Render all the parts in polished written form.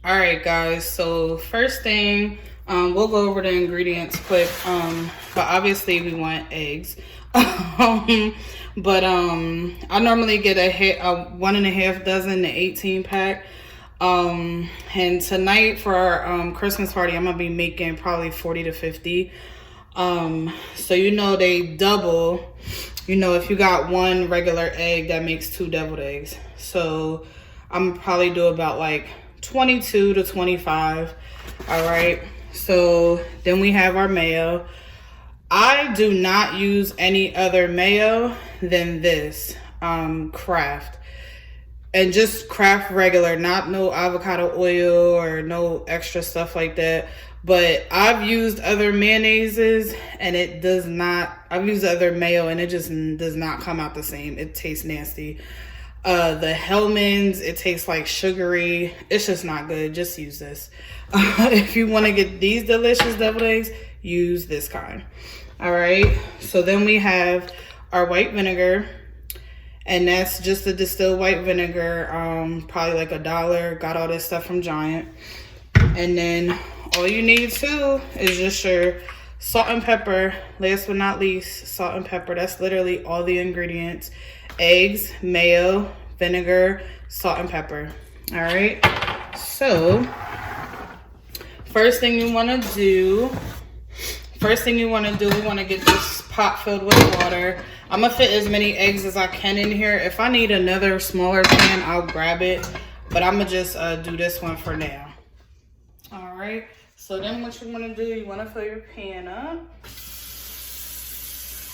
All right, guys. So first thing, we'll go over the ingredients quick. But obviously we want eggs. But I normally get a 1.5 dozen, the 18 pack. And tonight for our Christmas party, I'm gonna be making probably 40 to 50. So they double. If you got one regular egg, that makes 2 deviled eggs. So I'm gonna probably do about like 22 to 25. All right. So then we have our mayo. I do not use any other mayo than this, Kraft. And just Kraft regular, not no avocado oil or no extra stuff like that. But I've used other mayonnaises and I've used other mayo and it just does not come out the same. It tastes nasty. The Hellman's, it tastes like sugary. It's just not good. Just use this. If you want to get these delicious deviled eggs, use this kind. All right. So then we have our white vinegar. And that's just the distilled white vinegar. Probably like $1. Got all this stuff from Giant. And then all you need too is just your salt and pepper. Last but not least, salt and pepper. That's literally all the ingredients. Eggs, mayo, vinegar, salt and pepper. All right. So first thing you want to do, we want to get this pot filled with water. I'm gonna fit as many eggs as I can in here. If I need another smaller pan, I'll grab it, but I'm gonna just do this one for now. All right. So then what you want to do, you want to fill your pan up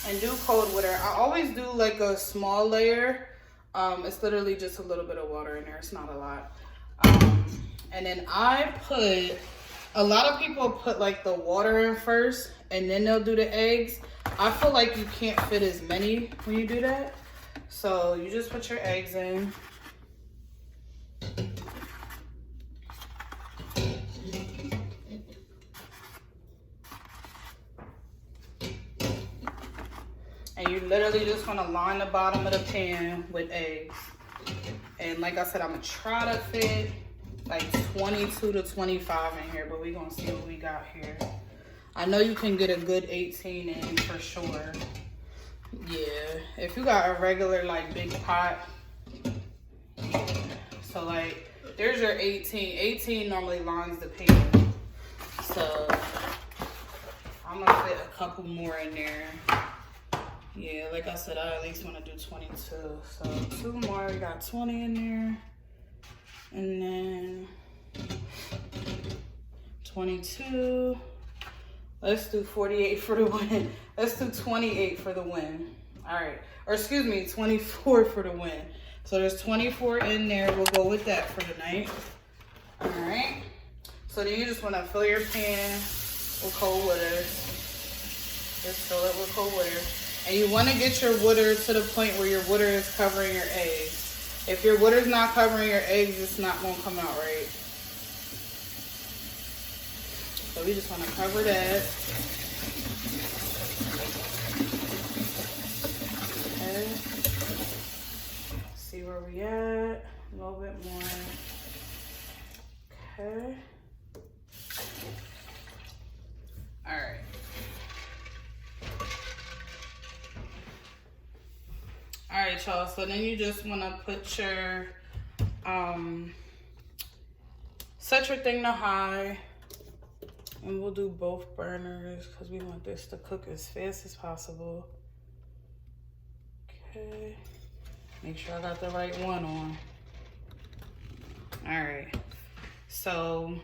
and do cold water. I always do like a small layer. It's literally just a little bit of water in there. It's not a lot. And then a lot of people put like the water in first and then they'll do the eggs. I feel like you can't fit as many when you do that. So you just put your eggs in. And you literally just want to line the bottom of the pan with eggs. And like I said, I'm going to try to fit like 22 to 25 in here, but we're going to see what we got here. I know you can get a good 18 in for sure. Yeah, if you got a regular like big pot. Yeah. So like, there's your 18. 18 normally lines the pan. So I'm going to fit a couple more in there. Yeah, like I said, I at least want to do 22. So 2 more, we got 20 in there. And then 22. Let's do 48 for the win. Let's do 28 for the win. All right. Or excuse me, 24 for the win. So there's 24 in there. We'll go with that for tonight. All right. So then you just want to fill your pan with cold water. Just fill it with cold water. And you want to get your water to the point where your water is covering your eggs. If your water's not covering your eggs, it's not going to come out right. So we just want to cover that. Okay. See where we at. A little bit more. Okay. All right. All right, y'all. So then you just want to put your, set your thing to high. And we'll do both burners because we want this to cook as fast as possible. Okay. Make sure I got the right one on. All right. So,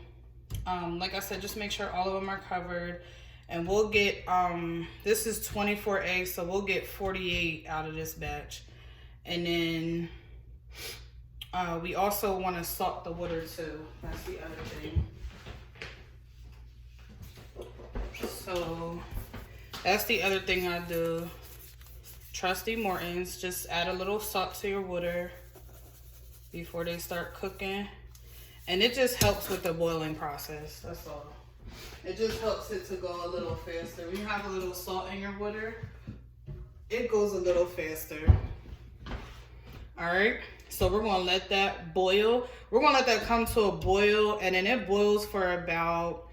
like I said, just make sure all of them are covered. And we'll get, this is 24 eggs, so we'll get 48 out of this batch. And then we also want to salt the water too. That's the other thing. So that's the other thing I do. Trusty Morton's, just add a little salt to your water before they start cooking. And it just helps with the boiling process, that's all. It just helps it to go a little faster. When you have a little salt in your water, it goes a little faster. All right, So we're gonna let that boil. We're gonna let that come to a boil, and then it boils for about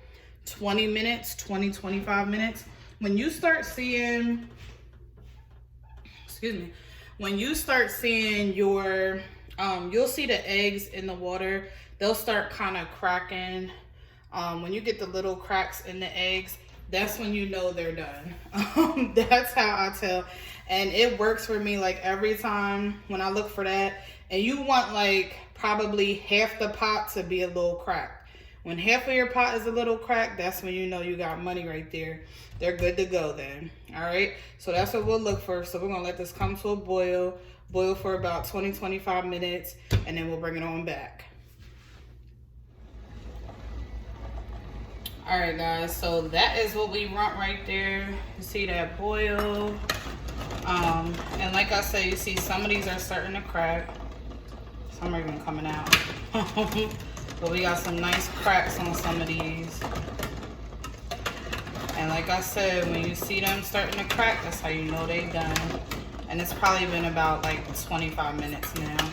20 minutes, 25 minutes. When you start seeing, excuse me, when you start seeing your, you'll see the eggs in the water. They'll start kind of cracking. When you get the little cracks in the eggs, that's when you know they're done. That's how I tell. And it works for me like every time when I look for that. And you want like probably half the pot to be a little cracked. When half of your pot is a little cracked, that's when you know you got money right there. They're good to go then. All right. So that's what we'll look for. So we're going to let this come to a boil for about 20-25 minutes, and then we'll bring it on back. All right, guys. So that is what we want right there. You see that boil. And like I said, you see some of these are starting to crack. Some are even coming out. But we got some nice cracks on some of these. And like I said, when you see them starting to crack, that's how you know they done. And it's probably been about like 25 minutes now.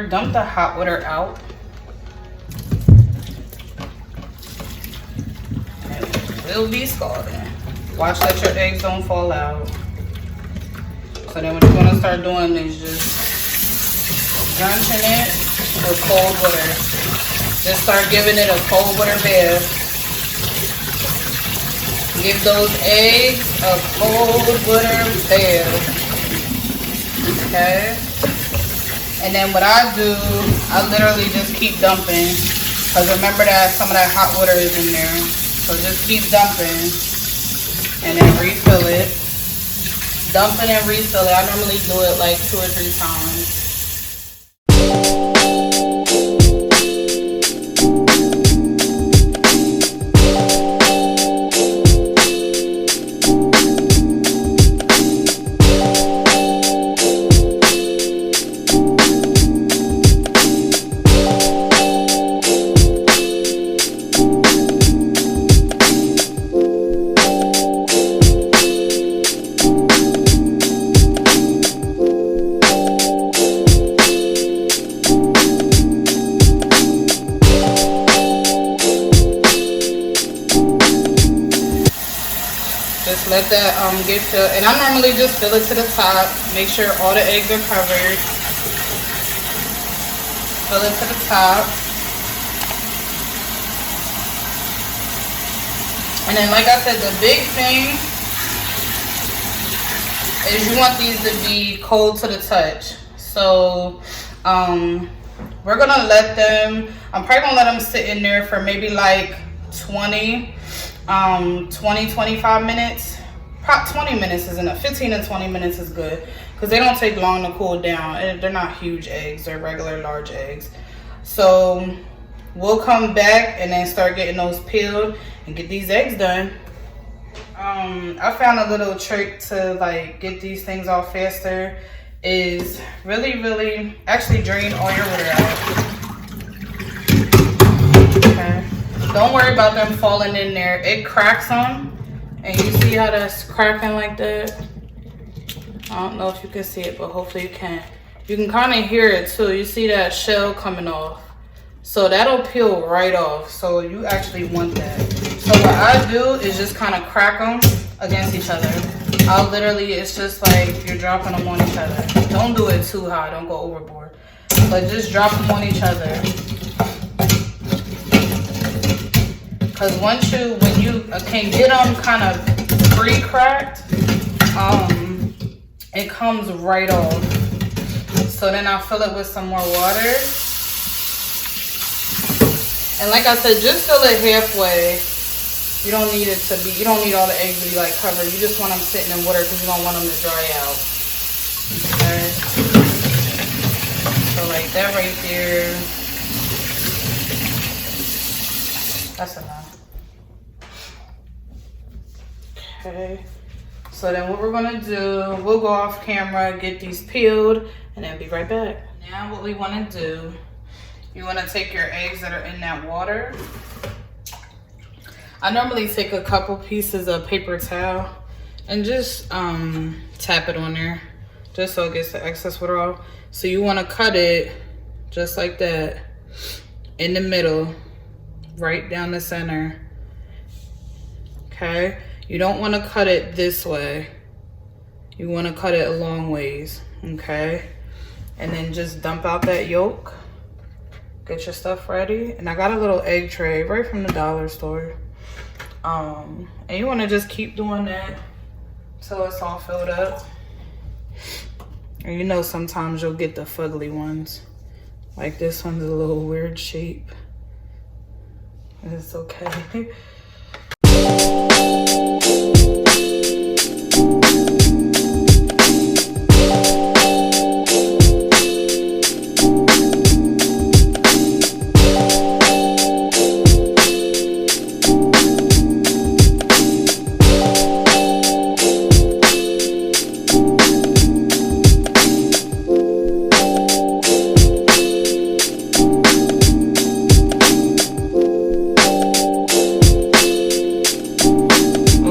Dump the hot water out. It will be scalding. Watch that your eggs don't fall out. So then what you're gonna start doing is just drenching it with cold water. Just start giving it a cold water bath. Give those eggs a cold water bath. Okay? And then what I do, I literally just keep dumping. Because remember that some of that hot water is in there. So just keep dumping. And then refill it. Dump it and refill it. I normally do it like 2 or 3 times. Let that get filled, and I normally just fill it to the top. Make sure all the eggs are covered. Fill it to the top. And then like I said, the big thing is you want these to be cold to the touch. So we're gonna let them, I'm probably gonna let them sit in there for maybe like 20, 25 minutes. 20 minutes is enough. 15 and 20 minutes is good because they don't take long to cool down. They're not huge eggs. They're regular large eggs. So we'll come back and then start getting those peeled and get these eggs done. I found a little trick to like get these things off faster is really actually drain all your water out. Okay. Don't worry about them falling in there. It cracks them. And you see how that's cracking like that? I don't know if you can see it, but hopefully you can. You can kind of hear it too. You see that shell coming off. So that'll peel right off. So you actually want that. So what I do is just kind of crack them against each other. I'll literally, it's just like you're dropping them on each other. Don't do it too high. Don't go overboard. But just drop them on each other. Because when you can get them kind of pre-cracked, it comes right off. So then I'll fill it with some more water. And like I said, just fill it halfway. You don't need it to be, you don't need all the eggs to be like covered. You just want them sitting in water because you don't want them to dry out. Okay. So like that right there. That's enough. Okay. So then what we're gonna do, we'll go off camera, get these peeled, and then be right back. Now what we wanna do, you wanna take your eggs that are in that water. I normally take a couple pieces of paper towel and just tap it on there, just so it gets the excess water off. So you wanna cut it just like that, in the middle, right down the center, okay? You don't want to cut it this way. You want to cut it a long ways, okay? And then just dump out that yolk. Get your stuff ready. And I got a little egg tray right from the dollar store. And you want to just keep doing that till it's all filled up. And you know sometimes you'll get the fugly ones. Like this one's a little weird shape. It's okay.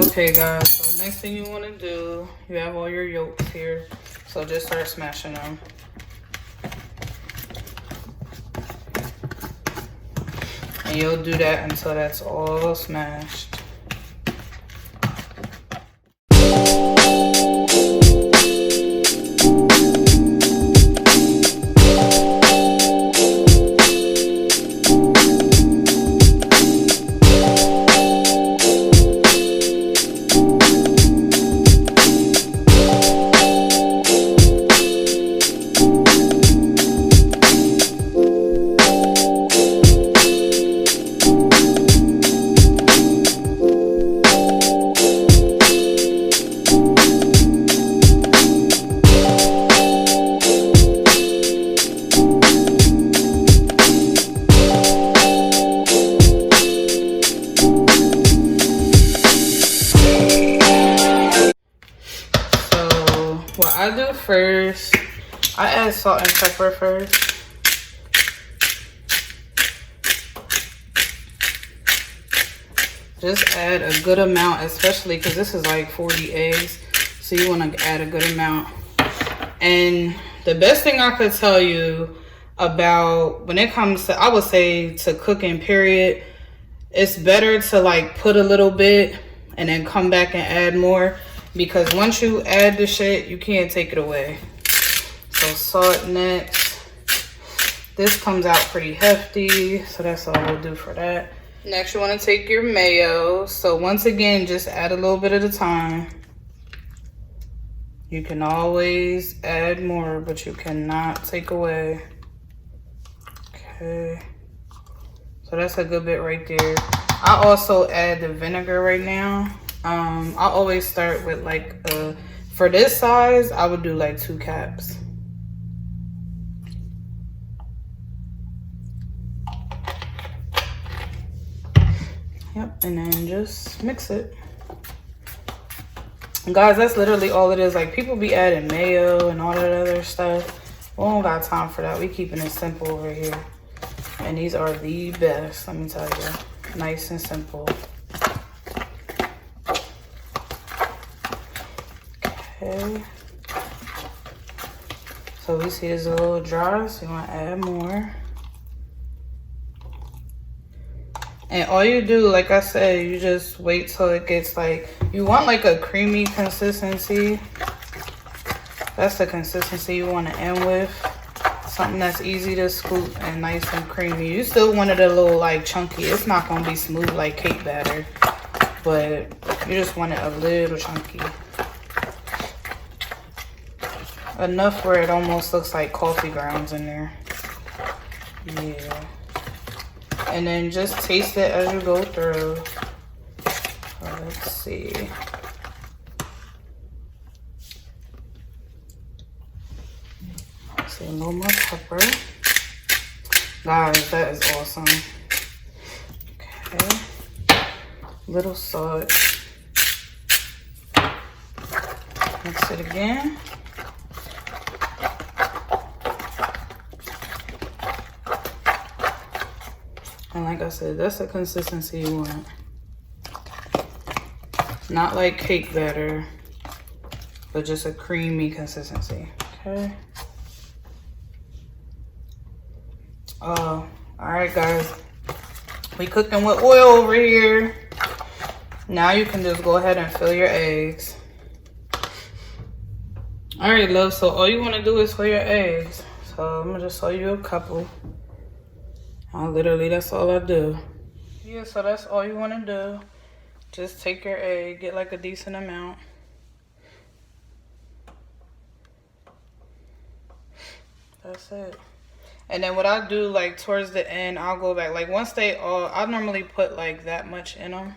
Okay guys, so next thing you want to do, you have all your yolks here, so just start smashing them. And you'll do that until that's all smashed. What I do first, I add salt and pepper first. Just add a good amount, especially because this is like 40 eggs. So you want to add a good amount. And the best thing I could tell you about when it comes to, I would say, to cooking, period, it's better to like put a little bit and then come back and add more. Because once you add the shit, you can't take it away. So salt next. This comes out pretty hefty, so that's all we'll do for that. Next, you want to take your mayo. So once again, just add a little bit at a time. You can always add more, but you cannot take away. Okay. So that's a good bit right there. I also add the vinegar right now. I always start with like, for this size, I would do like 2 caps. Yep, and then just mix it. And guys, that's literally all it is. Like, people be adding mayo and all that other stuff. We don't got time for that. We keeping it simple over here. And these are the best, let me tell you. Nice and simple. Okay. So we see it's a little dry, so you want to add more. And all you do, like I said, you just wait till it gets like, you want like a creamy consistency. That's the consistency you want to end with. Something that's easy to scoop and nice and creamy. You still want it a little like chunky. It's not going to be smooth like cake batter, but you just want it a little chunky. Enough where it almost looks like coffee grounds in there. Yeah. And then just taste it as you go through. Let's see. Let's see, a little more pepper. Guys, that is awesome. Okay. Little salt. Mix it again. And like I said, that's the consistency you want. Not like cake batter, but just a creamy consistency, okay? All right, guys. We cooking with oil over here. Now you can just go ahead and fill your eggs. All right, love, so all you want to do is fill your eggs. So I'm gonna just show you a couple. Literally, that's all I do. Yeah, so that's all you want to do. Just take your egg, get like a decent amount. That's it. And then what I do, like towards the end, I'll go back. Like once they all, I normally put like that much in them.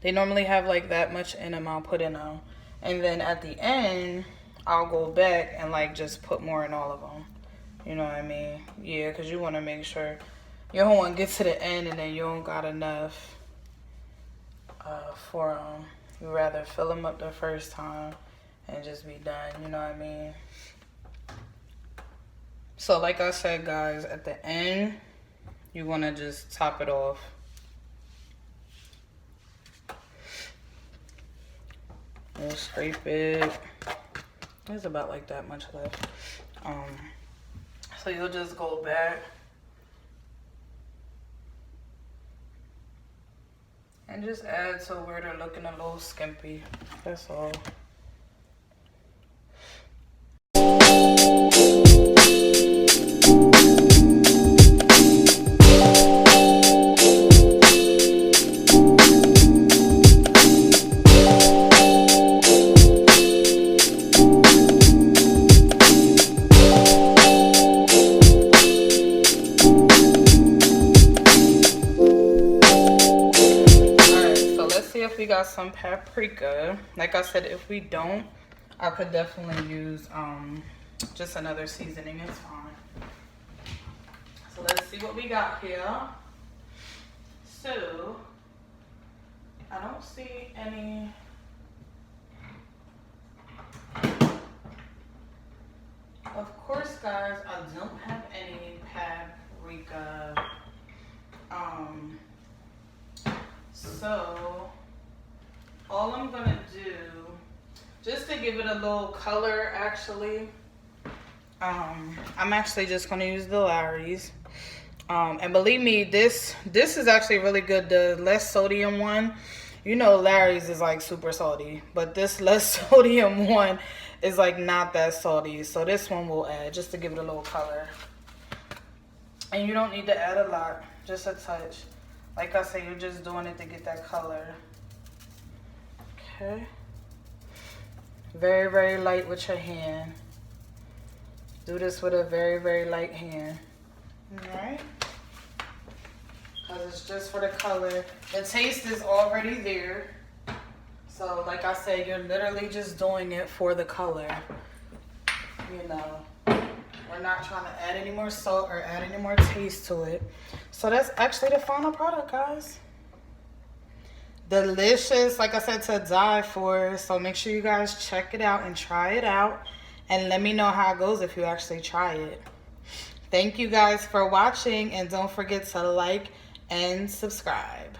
They normally have like that much in them, I'll put in them. And then at the end, I'll go back and like just put more in all of them. You know what I mean? Yeah, because you want to make sure you don't want to get to the end and then you don't got enough for them. You rather fill them up the first time and just be done. You know what I mean? So like I said, guys, at the end, you want to just top it off. We'll scrape it. There's about like that much left. So you'll just go back and just add to where they're looking a little skimpy. That's all. We got some paprika. Like I said, if we don't, I could definitely use just another seasoning. It's fine. So let's see what we got here. So I don't see any. Of course, guys, I don't have any paprika. So all I'm gonna do, just to give it a little color, actually, I'm actually just gonna use the Lawry's. And believe me, this is actually really good. The less sodium one, you know, Lawry's is like super salty, but this less sodium one is like not that salty. So this one will add just to give it a little color. And you don't need to add a lot, just a touch. Like I said, you're just doing it to get that color. Okay. Very, very light with your hand. Do this with a very, very light hand. Alright? Because it's just for the color. The taste is already there. So, like I said, you're literally just doing it for the color. You know. We're not trying to add any more salt or add any more taste to it. So that's actually the final product, guys. Delicious, like I said, to die for. So make sure you guys check it out and try it out. And let me know how it goes if you actually try it. Thank you guys for watching. And don't forget to like and subscribe.